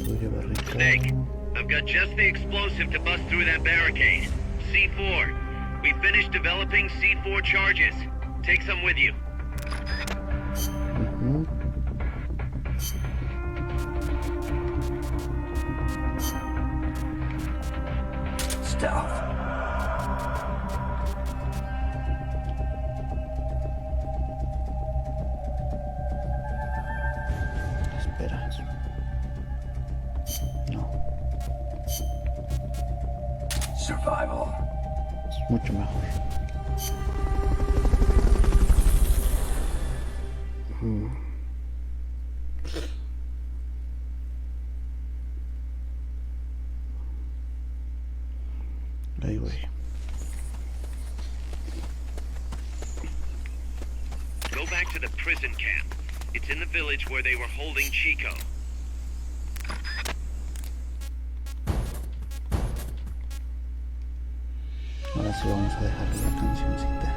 Snake, I've got just the explosive to bust through that barricade. C4. We finished developing C4 charges. Take some with you. Stealth. Espera. No. Survival. Es mucho mejor. Ahí voy. Go back to the prison camp. It's in the village where they were holding Chico. Ahora sí vamos a dejar la cancioncita.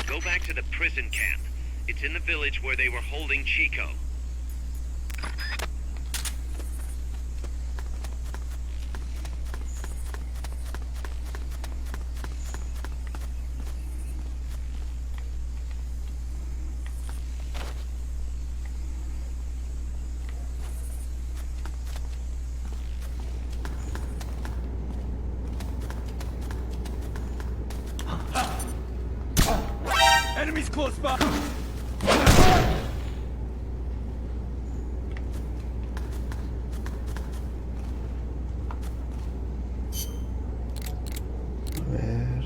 Go back to the prison camp. It's in the village where they were holding Chico. Enemies close by! A ver.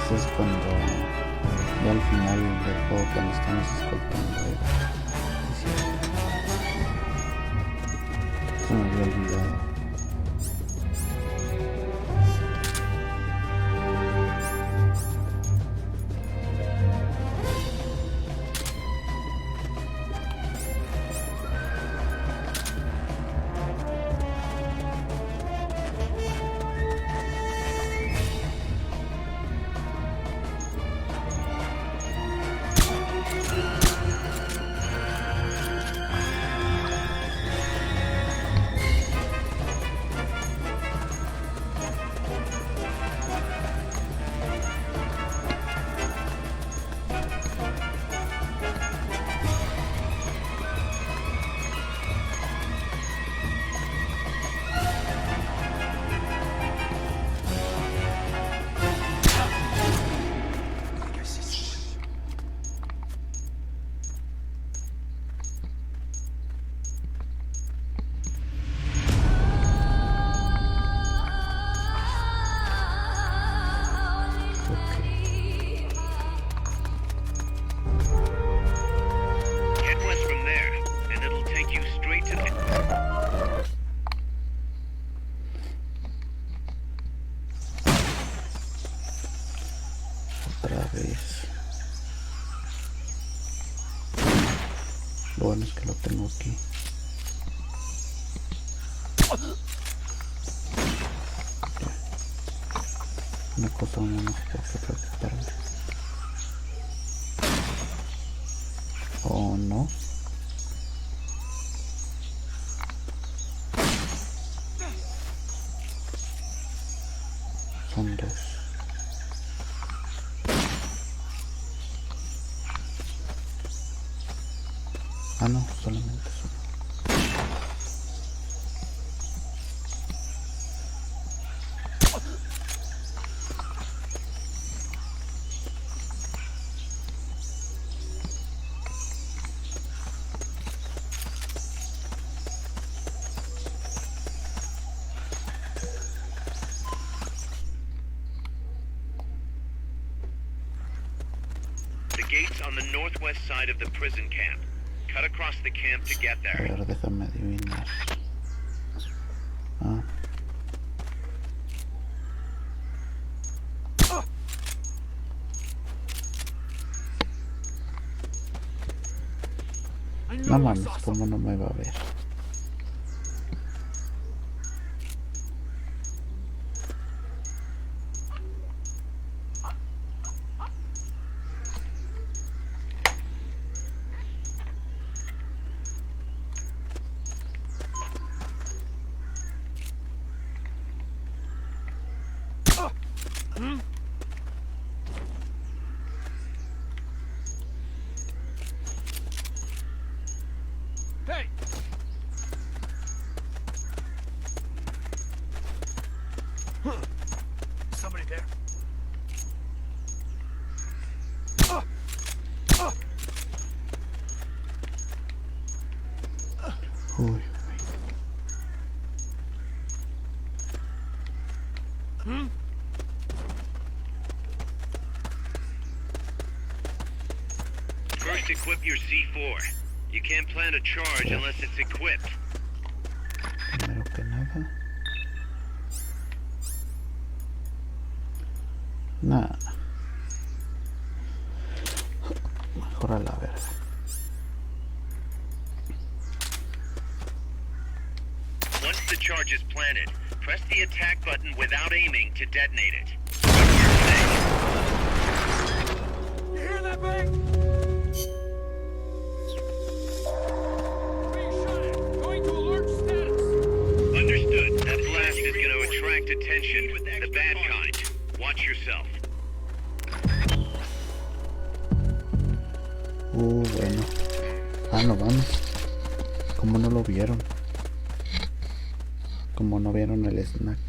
Ese es cuando ya al final del juego, cuando estamos escoltando a Eva. Sí, se me había olvidado. Otra vez. Lo bueno es que lo tengo aquí. Ya. Una cosa menos por que preocuparme. ¿O no? Son dos. Ah, no, solamente es uno. The gate's on the northwest side of the prison camp. Cut across the camp to get A there. ver, déjame adivinar. Ah. No mames, ¿cómo no me va a ver? Hey! Somebody there? Uy, First, equip your C4. You can't plant a charge unless it's equipped. primero que nada. Nada. Mejor a la verga. Once the charge is planted, press the attack button without aiming to detonate it. You hear that bang? Being shot at. Going to alert status. Understood. That blast is going to attract attention. The bad kind. Watch yourself. Bueno. Ah, no van. ¿Cómo no lo vieron? Como no vieron el snack.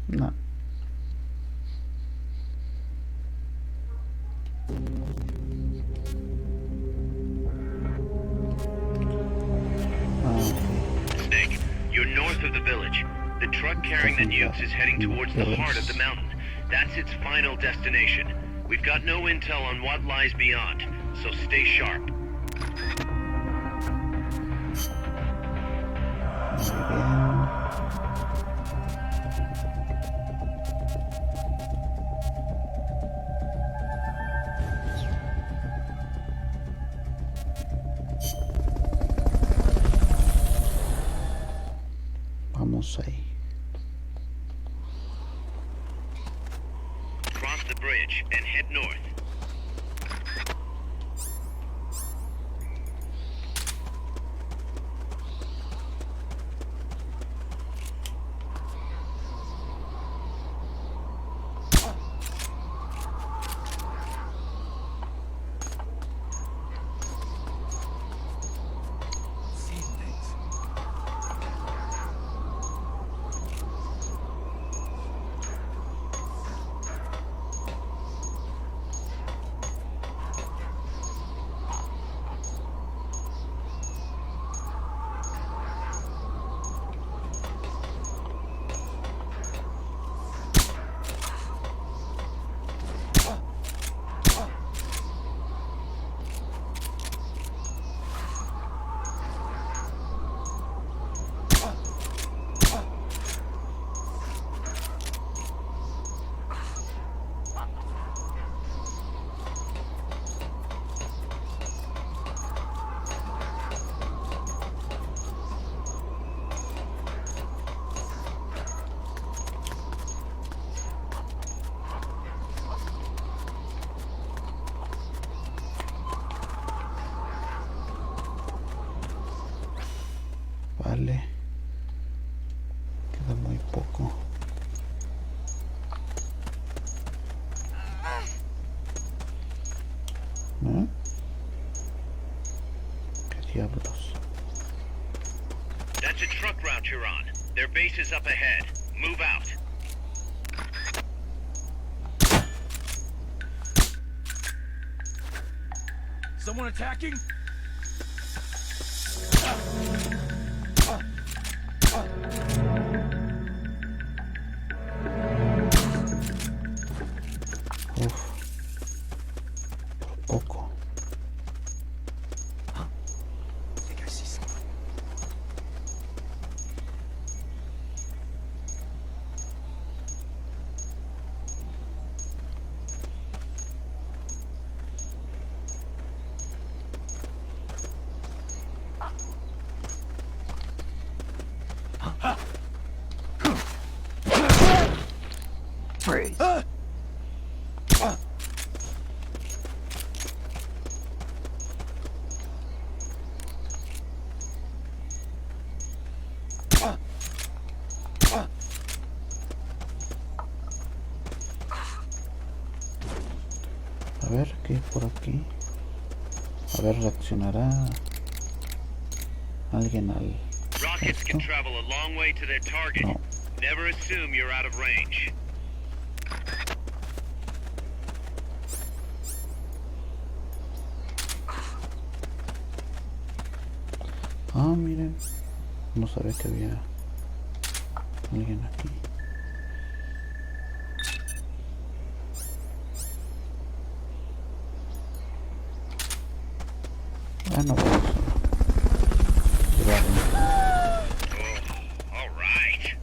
No. carrying the nukes is heading towards the heart of the mountain. That's its final destination. We've got no intel on what lies beyond, so stay sharp. Muy bien. Vamos ahí. Cross the bridge and head north. Vale. Queda muy poco. ¿Eh? ¿Qué diablos? That's a truck route you're on. Their base is up ahead. Move out. Someone attacking? Uf. Por poco. I think I see someone. Freeze. A ver, ¿qué hay por aquí? A ver, reaccionará alguien al Rockets can esto. travel a long way to their target. No. Never assume you're out of range. Ah, miren. No sabía que había alguien aquí. Ah, no, vamos a llevarlo. Oh, all right.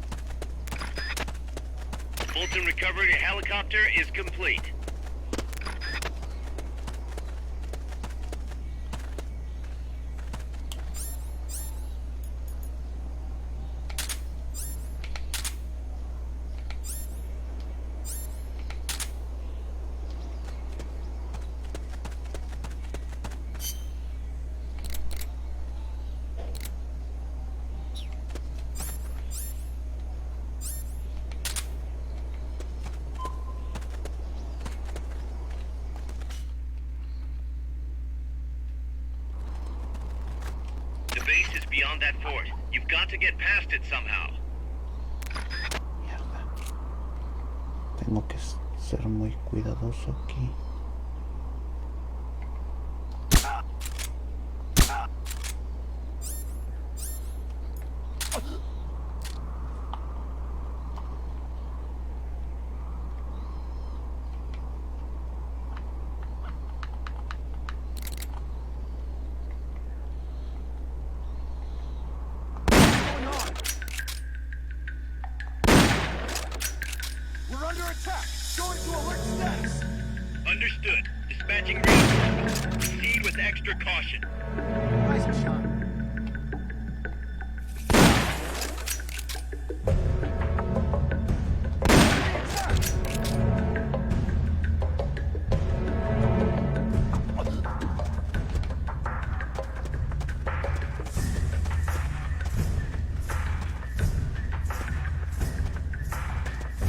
Fulton recovery helicopter is complete. The base is beyond that fort. You've got to get past it somehow. Mierda. Tengo que ser muy cuidadoso aquí. We're under attack. Go into alert status. Understood. Dispatching reinforcements. Proceed with extra caution. Rise and shine.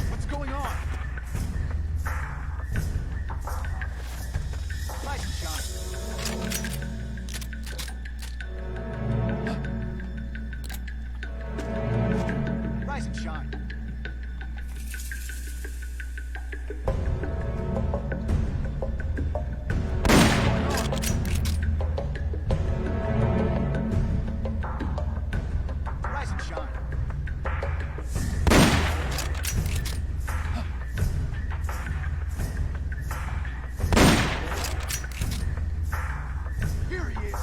What's going on? Rise and shine. Rise and shine. Rise and shine. Here he is.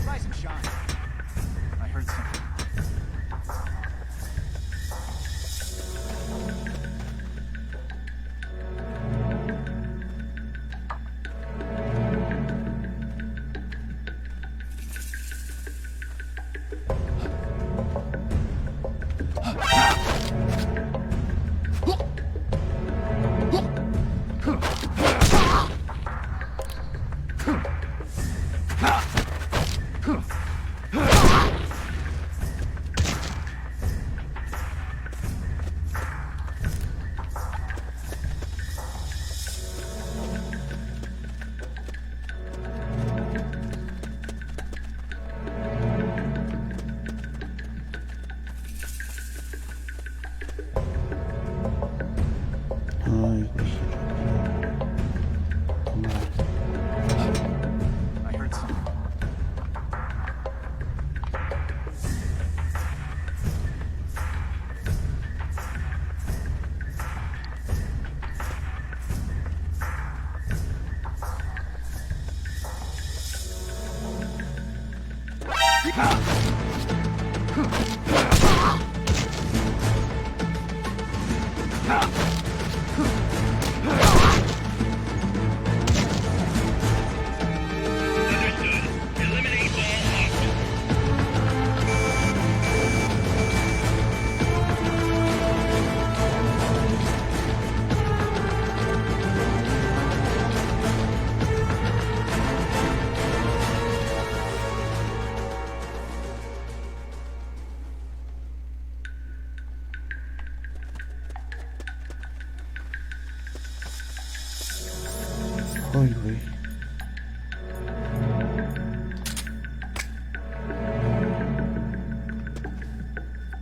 Rise and shine. I heard something. Ay, güey. Cámara. I heard something. Understood. Eliminate all options. Ay, güey.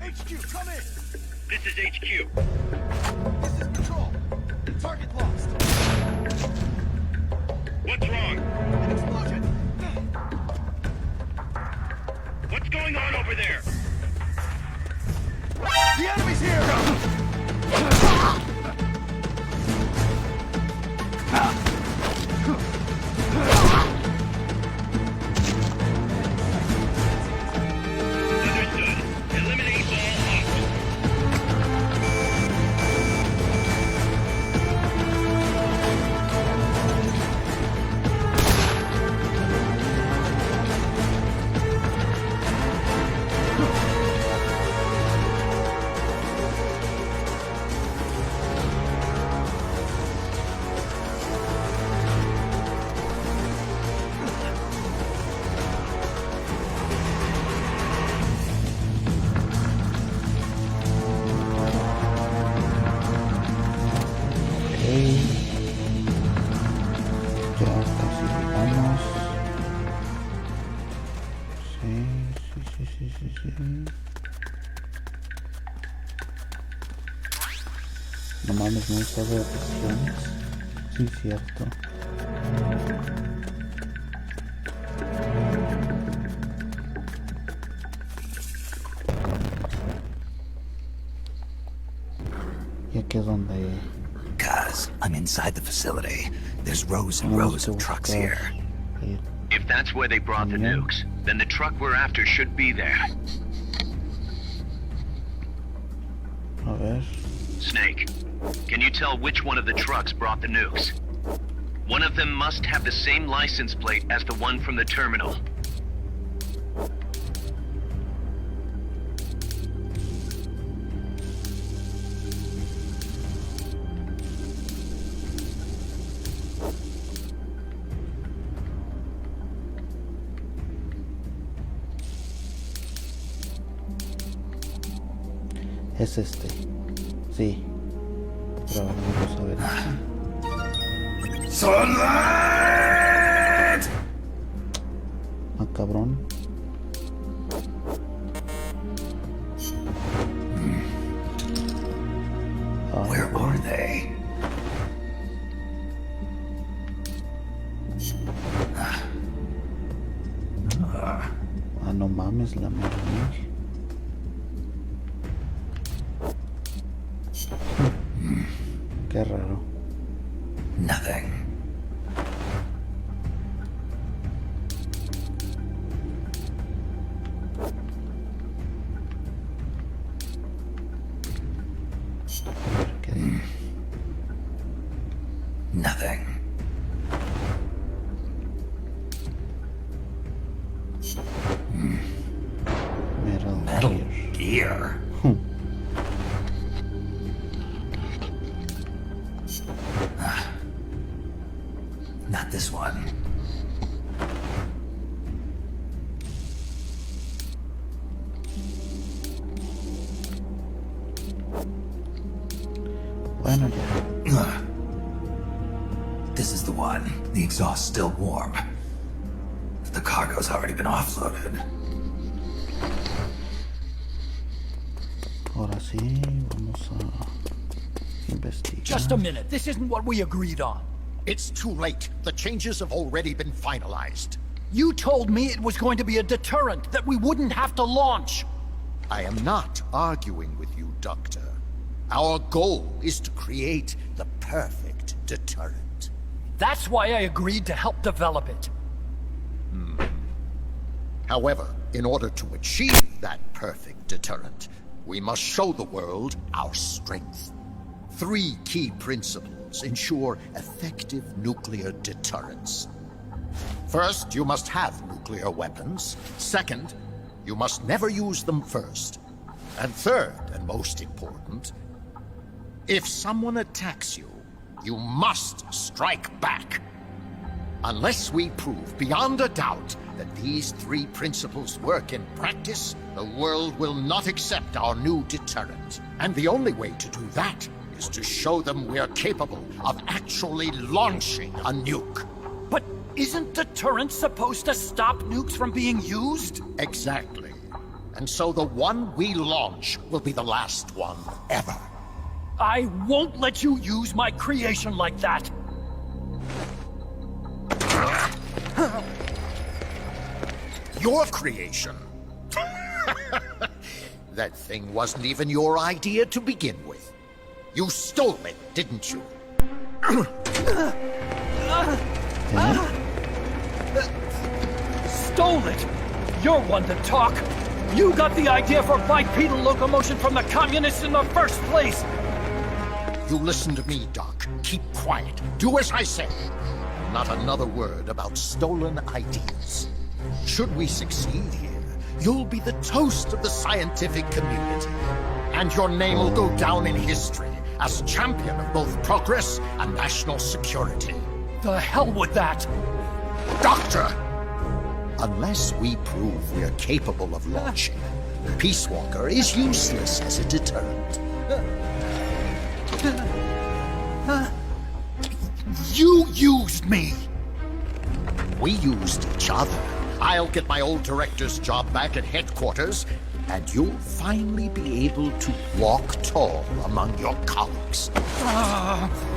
HQ, come in. This is HQ. This is Patrol. Target lost. What's wrong? An explosion. What's going on over there? The enemy's here. Understood. Eliminate all options. Ya casi llegamos. Sí. No mames, no usa de opciones. Sí, cierto. Y aquí es donde... Cuz, I'm inside the facility. There's rows and rows of trucks here. If that's where they brought the nukes, then the truck we're after should be there. A ver... Snake, can you tell which one of the trucks brought the nukes? One of them must have the same license plate as the one from the terminal. Es este. Sí. Pero vamos a ver. Sunlight! Ah, cabrón. Where are they? Ah, no mames, la madre. Qué raro. Nothing. ¿Qué dice? Nothing. Metal Gear. Gear. Not this one. Bueno, ya. This is the one. The exhaust's still warm. The cargo's already been offloaded. Ahora sí, vamos a investigar. Just a minute. This isn't what we agreed on. It's too late. The changes have already been finalized. You told me it was going to be a deterrent, that we wouldn't have to launch. I am not arguing with you, Doctor. Our goal is to create the perfect deterrent. That's why I agreed to help develop it. However, in order to achieve that perfect deterrent, we must show the world our strength. 3 key principles ensure effective nuclear deterrence. First, you must have nuclear weapons. Second, you must never use them first. And third, and most important, if someone attacks you, you must strike back. Unless we prove beyond a doubt that these 3 principles work in practice, the world will not accept our new deterrent. And the only way to do that is to show them we're capable of actually launching a nuke. But isn't deterrence supposed to stop nukes from being used? Exactly. And so the one we launch will be the last one ever. I won't let you use my creation like that. Your creation? That thing wasn't even your idea to begin with. You stole it, didn't you? Stole it? You're one to talk. You got the idea for bipedal locomotion from the communists in the first place. You listen to me, Doc. Keep quiet. Do as I say. Not another word about stolen ideas. Should we succeed here, you'll be the toast of the scientific community. And your name will go down in history as champion of both progress and national security. The hell with that! Doctor! Unless we prove we're capable of launching, Peace Walker is useless as a deterrent. You used me! We used each other. I'll get my old director's job back at headquarters, and you'll finally be able to walk tall among your colleagues.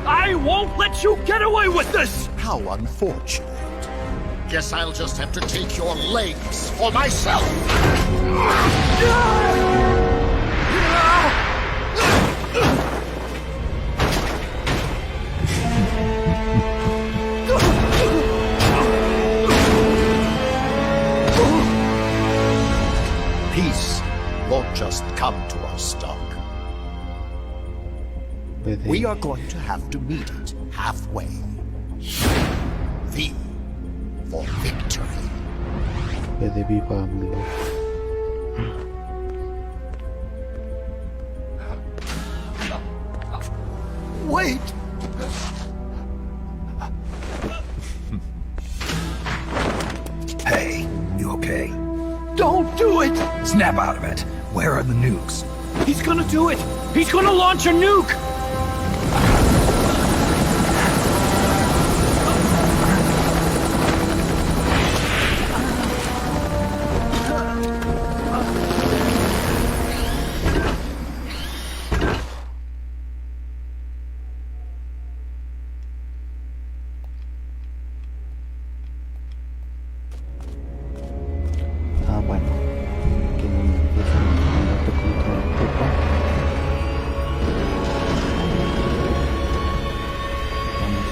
I won't let you get away with this! How unfortunate. Guess I'll just have to take your legs for myself. Peace won't just come to us, Doc. We are going to have to meet it halfway. V for victory. PDB paham dulu. Wait! Hey, you okay? Don't do it! Snap out of it. Where are the nukes? He's gonna do it! He's gonna launch a nuke! Bueno, que empieza el combate contra el PUPA. Vamos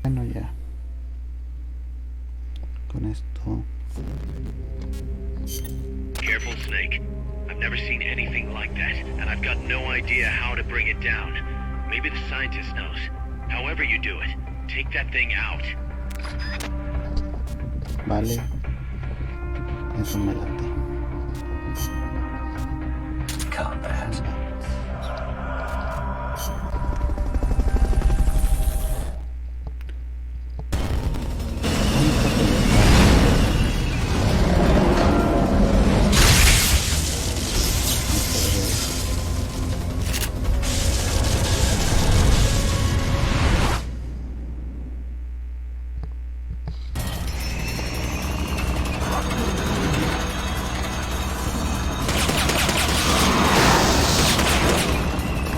Bueno, ya con esto. Careful, Snake. I've never seen anything like that, and I've got no idea how to bring it down. Maybe the scientist knows. However you do it, take that thing out. Vale, eso me late. Combat.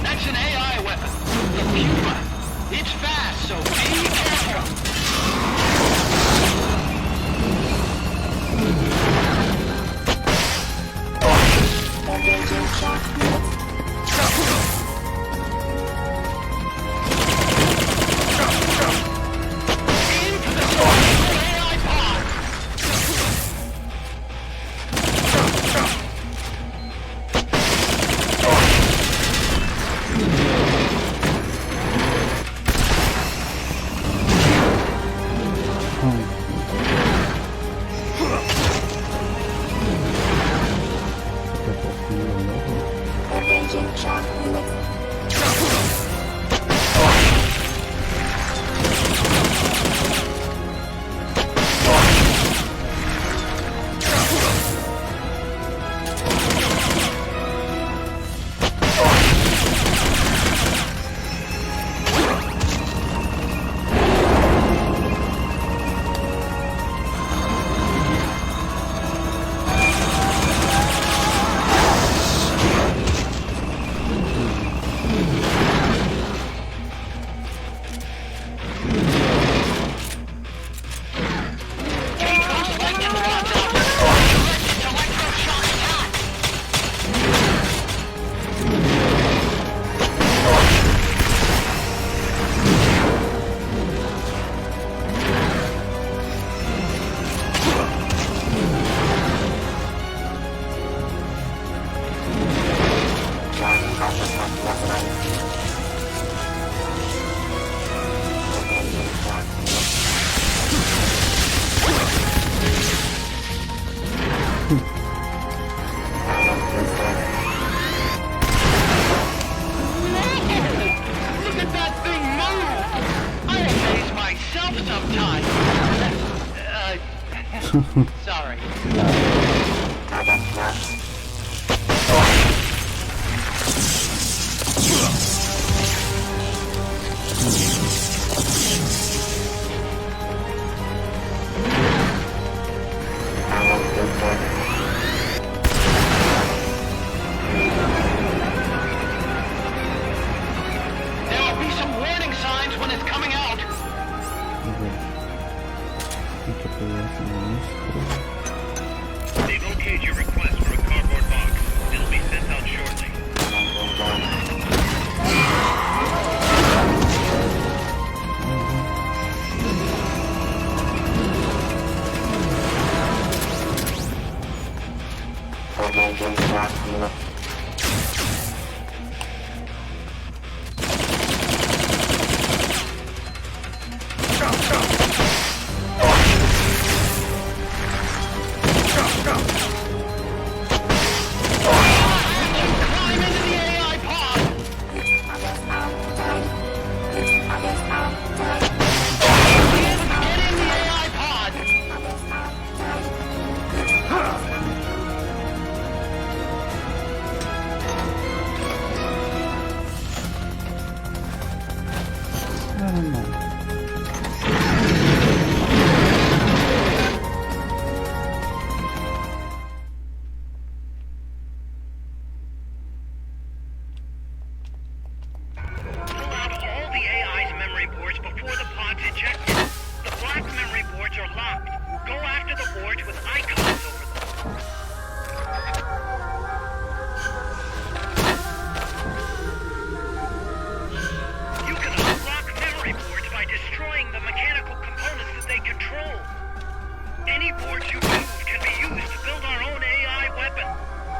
That's an AI weapon. The PUPA. It's fast, so be careful. Aim for the AI pod. Recogí el logo. Look at that thing move! I amaze myself sometimes. Sorry. There will be some warning signs when it's coming out. They've okayed your request for a cardboard box. It'll be sent out shortly. Climb into the AI pod! Get in the AI pod! I don't know. Pull out all the AI's memory boards before the pod's ejected. The black memory boards are locked. Go after the boards with icons over them. You can unlock memory boards by destroying the mechanical components that they control. Any boards you move can be used to build our own AI weapon.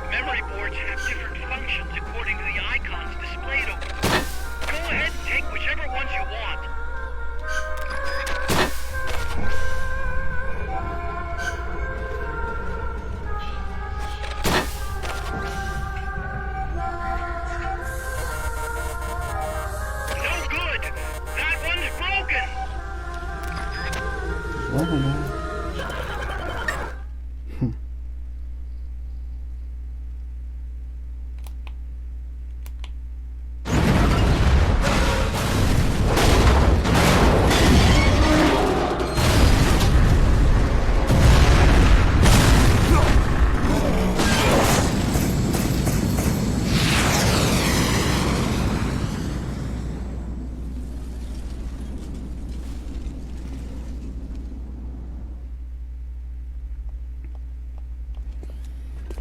Memory boards have different functions according to the icons displayed over them. Go ahead and take whichever ones you want. No good! That one's broken! Bueno,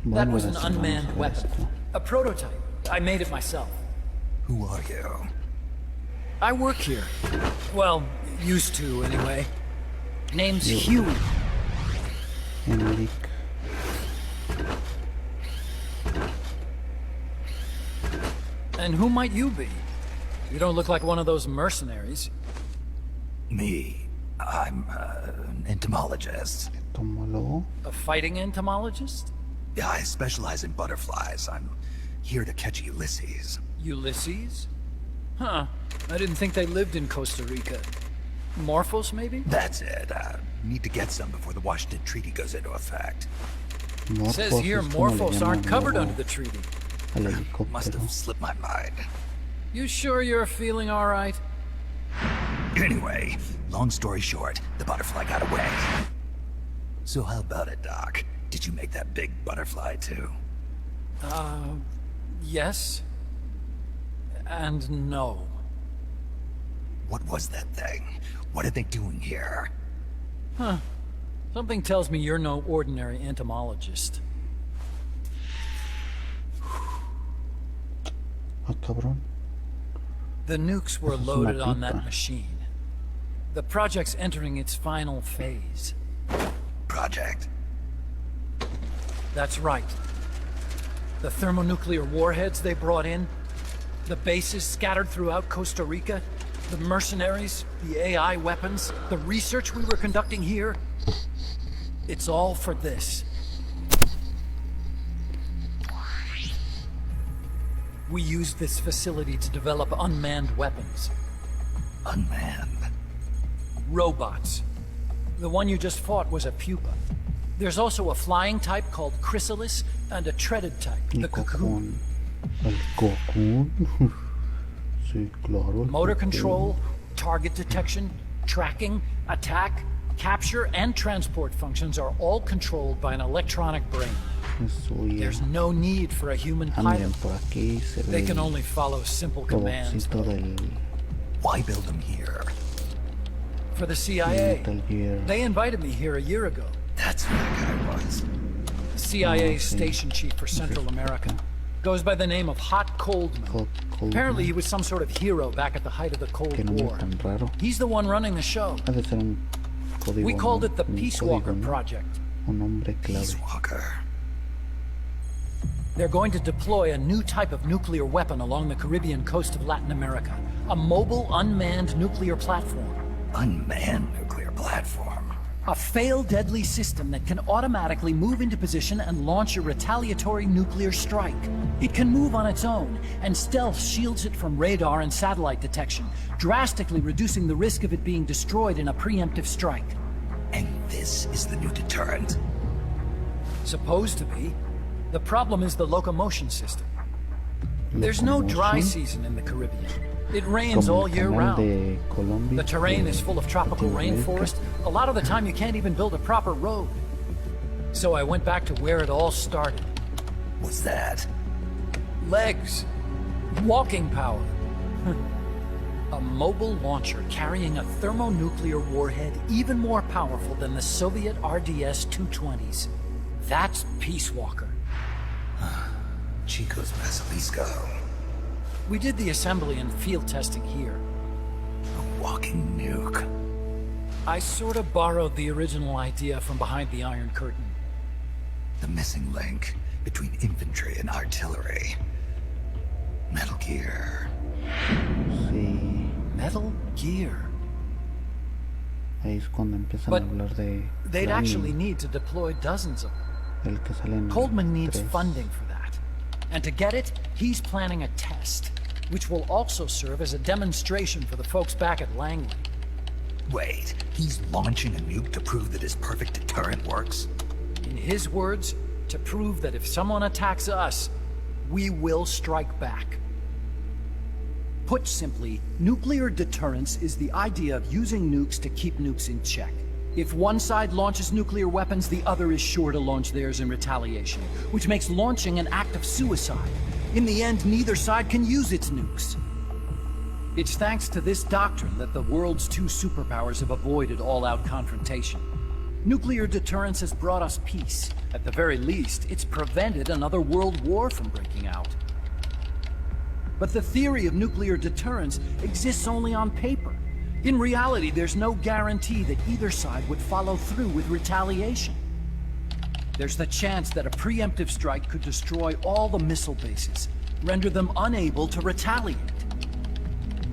That bueno, was an ahora sí unmanned vamos a ver weapon. esto. A prototype. I made it myself. Who are you? I work here. Well, used to, anyway. Name's Huey. Henrik. And who might you be? You don't look like one of those mercenaries. Me. I'm an entomologist. Tómalo. A fighting entomologist? Yeah, I specialize in butterflies. I'm here to catch Ulysses. Ulysses? Huh. I didn't think they lived in Costa Rica. Morphos, maybe? That's it. Need to get some before the Washington Treaty goes into effect. Says Morphos here es como le Morphos aren't llaman covered luego under the treaty. al Must helicóptero. have slipped my mind. You sure you're feeling all right? Anyway, long story short, the butterfly got away. So how about it, Doc? Did you make that big butterfly too? Yes. And no. What was that thing? What are they doing here? Something tells me you're no ordinary entomologist. Ah, cabrón. The nukes were Eso es loaded una on that pipa. machine. The project's entering its final phase. Project? That's right. The thermonuclear warheads they brought in, the bases scattered throughout Costa Rica, the mercenaries, the AI weapons, the research we were conducting here. It's all for this. We used this facility to develop unmanned weapons. Unmanned. Robots. The one you just fought was a pupa. There's also a flying type called chrysalis and a treaded type, El the cocoon. El cocoon. Sí, claro. El Motor cocoon. control, target detection, tracking, attack, capture, and transport functions are all controlled by an electronic brain. Eso ya. There's no need for a human Ah, pilot. miren, por aquí se ve They can el only follow simple commands. robotcito del Why build them here? For the CIA. Metal Gear. They invited me here a year ago. That's who that guy was. The CIA's sí. station chief for Central America. Goes by the name of Hot Coldman. Hot Coldman. Apparently he was some sort of hero back at the height of the Cold Qué nombre War. tan raro. He's the one running the show. Ha de ser un código. We called it the un Peace código, Walker ¿no? Project. Un nombre clave. Peace Walker. They're going to deploy a new type of nuclear weapon along the Caribbean coast of Latin America. A mobile, unmanned nuclear platform. Unmanned nuclear platform. A fail-deadly system that can automatically move into position and launch a retaliatory nuclear strike. It can move on its own, and stealth shields it from radar and satellite detection, drastically reducing the risk of it being destroyed in a preemptive strike. And this is the new deterrent. Supposed to be. The problem is the locomotion system. There's no dry Locomotion? season in the Caribbean. It rains Como all el year canal round. de Colombia, The terrain de is full of tropical Latinoamérica. rainforest. A lot of the time you can't even build a proper road. So I went back to where it all started. What's that? Legs. Walking power. A mobile launcher carrying a thermonuclear warhead even more powerful than the Soviet RDS-220s. That's Peace Walker. Chico's Basilisco. We did the assembly and field testing here. A walking nuke. I sort of borrowed the original idea from behind the Iron Curtain. The missing link between infantry and artillery. Metal Gear. Sí, Metal Gear. ahí es cuando empiezan But a hablar de They'd Crane, actually need to deploy dozens of them. el que sale en Coldman needs 3. funding for that. And to get it, he's planning a test, which will also serve as a demonstration for the folks back at Langley. Wait, he's launching a nuke to prove that his perfect deterrent works? In his words, to prove that if someone attacks us, we will strike back. Put simply, nuclear deterrence is the idea of using nukes to keep nukes in check. If one side launches nuclear weapons, the other is sure to launch theirs in retaliation, which makes launching an act of suicide. In the end, neither side can use its nukes. It's thanks to this doctrine that the world's two superpowers have avoided all-out confrontation. Nuclear deterrence has brought us peace. At the very least, it's prevented another world war from breaking out. But the theory of nuclear deterrence exists only on paper. In reality, there's no guarantee that either side would follow through with retaliation. There's the chance that a preemptive strike could destroy all the missile bases, render them unable to retaliate.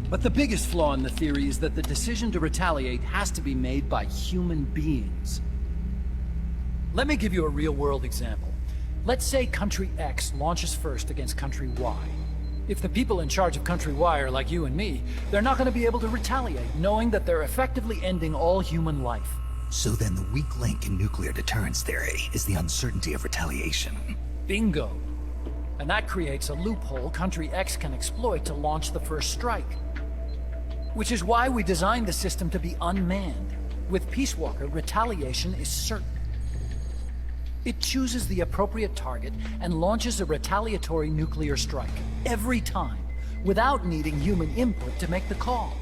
But the biggest flaw in the theory is that the decision to retaliate has to be made by human beings. Let me give you a real-world example. Let's say Country X launches first against Country Y. If the people in charge of Country Y are like you and me, they're not going to be able to retaliate, knowing that they're effectively ending all human life. So then the weak link in nuclear deterrence theory is the uncertainty of retaliation. Bingo. And that creates a loophole Country X can exploit to launch the first strike. Which is why we designed the system to be unmanned. With Peace Walker, retaliation is certain. It chooses the appropriate target and launches a retaliatory nuclear strike, every time, without needing human input to make the call.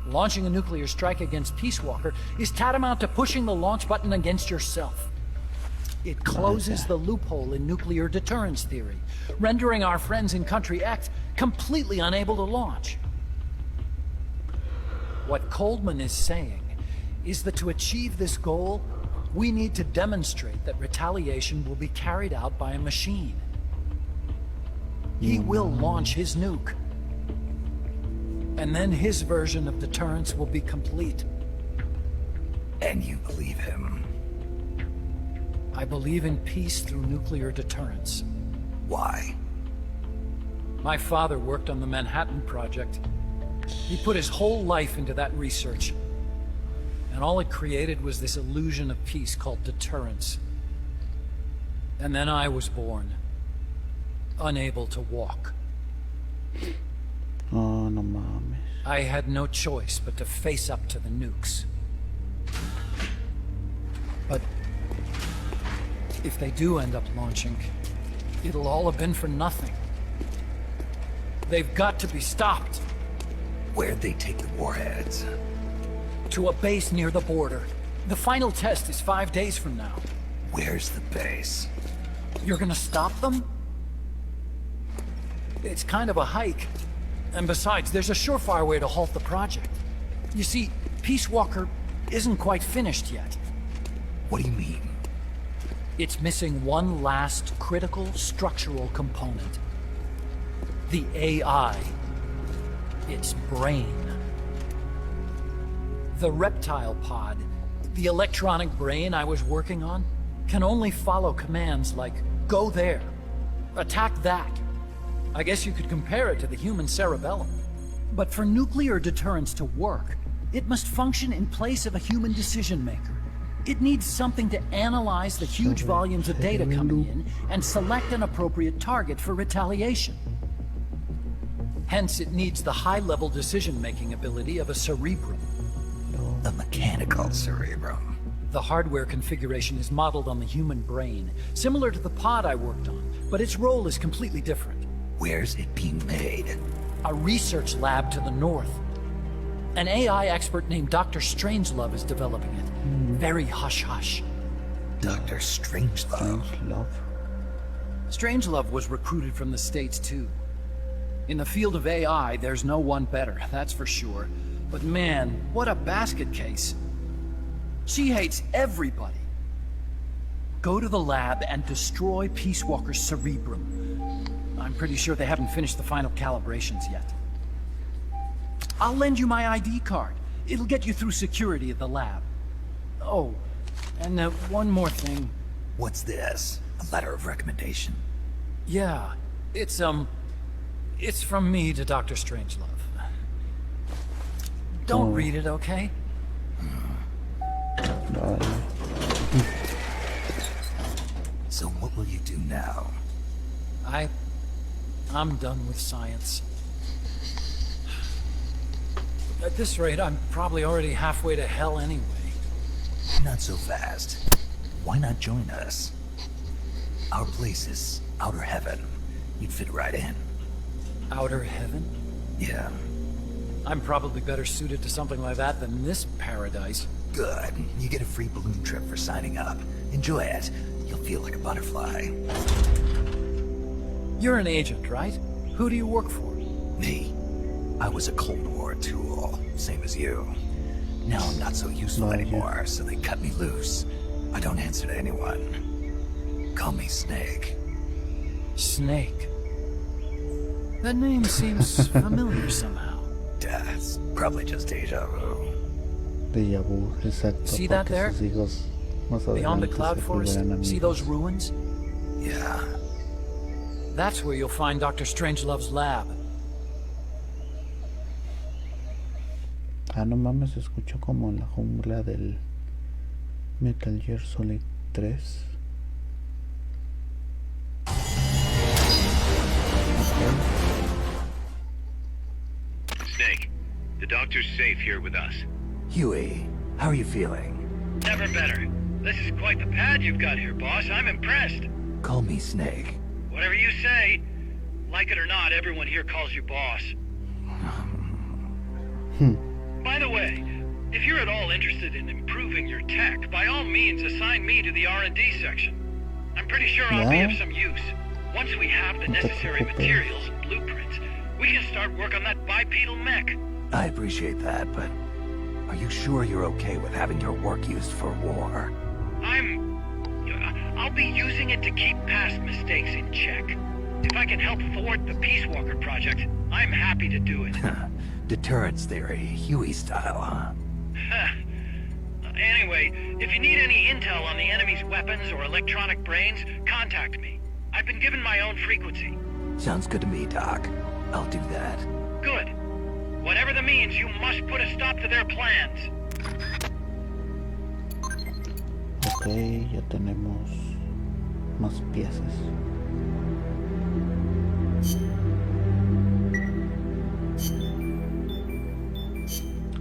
Launching a nuclear strike against Peace Walker is tantamount to pushing the launch button against yourself. It closes the loophole in nuclear deterrence theory, rendering our friends in Country X completely unable to launch. What Coldman is saying is that to achieve this goal, we need to demonstrate that retaliation will be carried out by a machine. He will launch his nuke. And then his version of deterrence will be complete. And you believe him? I believe in peace through nuclear deterrence. Why? My father worked on the Manhattan Project. He put his whole life into that research. And all it created was this illusion of peace called deterrence. And then I was born. Unable to walk. Oh, no mames. I had no choice but to face up to the nukes. But if they do end up launching, it'll all have been for nothing. They've got to be stopped. Where'd they take the warheads? To a base near the border. The final test is 5 days from now. Where's the base? You're gonna stop them? It's kind of a hike. And besides, there's a surefire way to halt the project. You see, Peace Walker isn't quite finished yet. What do you mean? It's missing one last critical structural component. The AI. Its brain. The reptile pod, the electronic brain I was working on, can only follow commands like, go there, attack that. I guess you could compare it to the human cerebellum. But for nuclear deterrence to work, it must function in place of a human decision maker. It needs something to analyze the huge volumes of data coming in and select an appropriate target for retaliation. Hence, it needs the high-level decision-making ability of a cerebrum. A mechanical cerebrum. The hardware configuration is modeled on the human brain, similar to the pod I worked on, but its role is completely different. Where's it being made? A research lab to the north. An AI expert named Dr. Strangelove is developing it. Very hush-hush. Dr. Strangelove. Love. Strangelove was recruited from the States, too. In the field of AI, there's no one better, that's for sure. But man, what a basket case. She hates everybody. Go to the lab and destroy Peace Walker's cerebrum. I'm pretty sure they haven't finished the final calibrations yet. I'll lend you my ID card. It'll get you through security at the lab. Oh, and one more thing. What's this? A letter of recommendation? Yeah, it's from me to Dr. Strangelove. Don't read it, okay? Vale. So what will you do now? I'm done with science. At this rate, I'm probably already halfway to hell anyway. Not so fast. Why not join us? Our place is outer heaven. You'd fit right in. Outer heaven? Yeah. I'm probably better suited to something like that than this paradise. Good. You get a free balloon trip for signing up. Enjoy it. You'll feel like a butterfly. You're an agent, right? Who do you work for? Me? I was a Cold War tool, same as you. Now I'm not so useful anymore, so they cut me loose. I don't answer to anyone. Call me Snake. Snake. That name seems familiar somehow. That's probably just deja vu. Déjà vu, exacto. See that porque there? sus hijos más Beyond the adelante cloud se forest, volverán see amigos. those ruins? Yeah. That's where you'll find Dr. Strangelove's lab. Ah, no mames, se escuchó como la jungla del Metal Gear Solid 3. Snake, the doctor's safe here with us. Huey, how are you feeling? Never better. This is quite the pad you've got here, boss. I'm impressed. Call me Snake. Whatever you say. Like it or not, everyone here calls you boss. By the way, if you're at all interested in improving your tech, by all means assign me to the R&D section. I'm pretty sure I'll be of some use. Once we have the necessary materials and blueprints, we can start work on that bipedal mech. I appreciate that, but are you sure you're okay with having your work used for war? I'll be using it to keep past mistakes in check. If I can help thwart the Peace Walker project, I'm happy to do it. Deterrence theory, Huey style, huh? Anyway, if you need any intel on the enemy's weapons or electronic brains, contact me. I've been given my own frequency. Sounds good to me, Doc. I'll do that. Good. Whatever the means, you must put a stop to their plans. Ok, ya tenemos más piezas.